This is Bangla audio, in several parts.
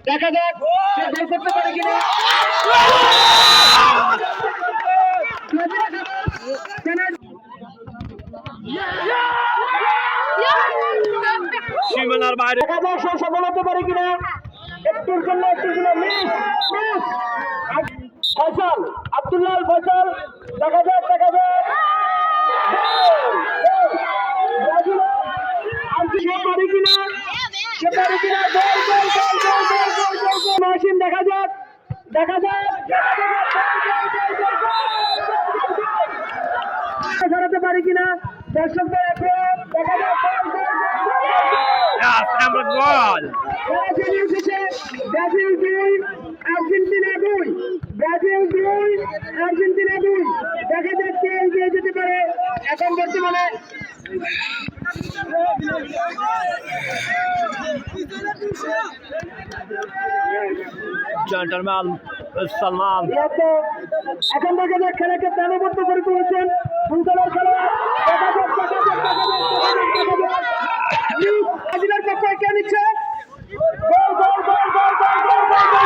দেখা যাক সে গোল করতে পারে কিনা। সীমানার বাইরে দেখা যাক সে সফল হতে পারে কিনা। একটুর জন্য মিস ফয়সাল, আব্দুল্লাহ ফয়সাল। দেখা যাক সে পারে কিনা, সে পারে কিনা। মহসিন দেখা যাক সরাতে পারে কিনা। দর্শকদের এখন দেখা যাক গোল ব্রাজিল 2 আর্জেন্টিনা 2, ব্রাজিল 2 আর্জেন্টিনা 2। দেখা যাক কে এগিয়ে যেতে পারে এখন বর্তমানে। জেন্টলম্যান সালমান এখন দেখা যাক খেলাকে প্রাণবন্ত করে তুলেছেন ফুটবলের খেলোয়াড়। ব্রাজিলের পক্ষে কে নিচ্ছে? গোল গোল গোল গোল গোল গোল গোল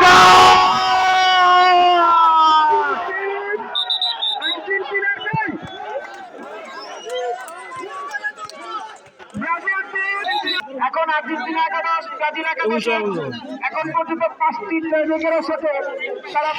আর্জেন্টিনার গোল। এখন আর্জেন্টিনা 11, ব্রাজিল 11। এখন পর্যন্ত 5টি ট্রেনের সাথে সারা